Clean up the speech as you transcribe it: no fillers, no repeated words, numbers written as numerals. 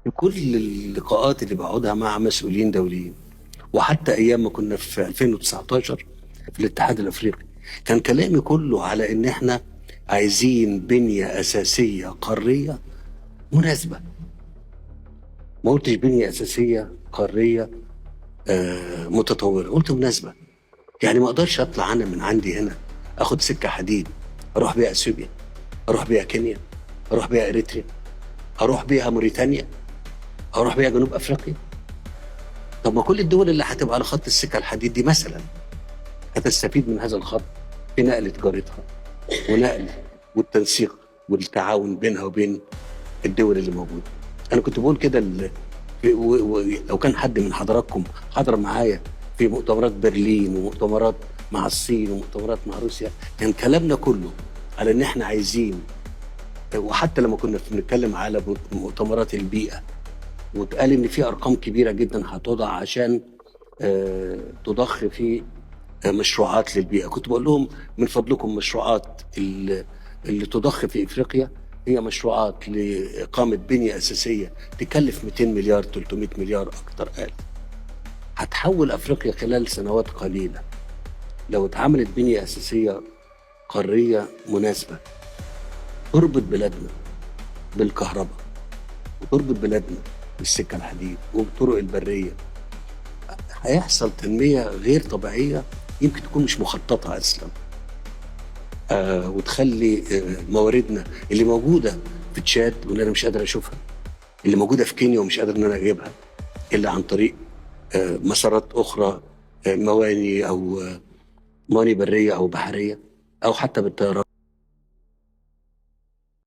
في كل اللقاءات اللي بقعدها مع مسؤولين دوليين، وحتى ايام ما كنا في 2019 في الاتحاد الافريقي، كان كلامي كله على ان احنا عايزين بنية اساسية قارية مناسبة. ما قلتش بنية اساسية قارية متطورة، قلت مناسبة. يعني ما اقدرش اطلع انا من عندي هنا اخد سكة حديد اروح بيها اثيوبيا، اروح بيها كينيا، اروح بيها اريتريا، اروح بيها موريتانيا، اروح بيها جنوب افريقيا. طب ما كل الدول اللي هتبقى على خط السكة الحديد دي مثلا هتستفيد من هذا الخط في نقل تجارتها ونقل والتنسيق والتعاون بينها وبين الدول اللي موجوده. انا كنت بقول كده لو كان حد من حضراتكم حضر معايا في مؤتمرات برلين ومؤتمرات مع الصين ومؤتمرات مع روسيا، كان كلامنا كله على ان احنا عايزين. وحتى لما كنا بنتكلم على مؤتمرات البيئه، واتقال ان في ارقام كبيره جدا هتوضع عشان تضخ في مشروعات للبيئه. كنت بقول لهم من فضلكم مشروعات اللي تضخ في افريقيا هي مشروعات لاقامه بنيه اساسيه تكلف 200 مليار 300 مليار اكثر اقل، هتحول افريقيا خلال سنوات قليله لو اتعملت بنيه اساسيه قاريه مناسبه تربط بلادنا بالكهرباء، وتربط بلادنا بالسكه الحديد والطرق البريه. هيحصل تنميه غير طبيعيه يمكن تكون مش مخططه اصلا، وتخلي مواردنا اللي موجوده في تشاد وان انا مش قادر اشوفها، اللي موجوده في كينيا ومش قادر ان انا اجيبها الا عن طريق مسارات اخرى، مواني او مواني بريه او بحريه او حتى بالطيران.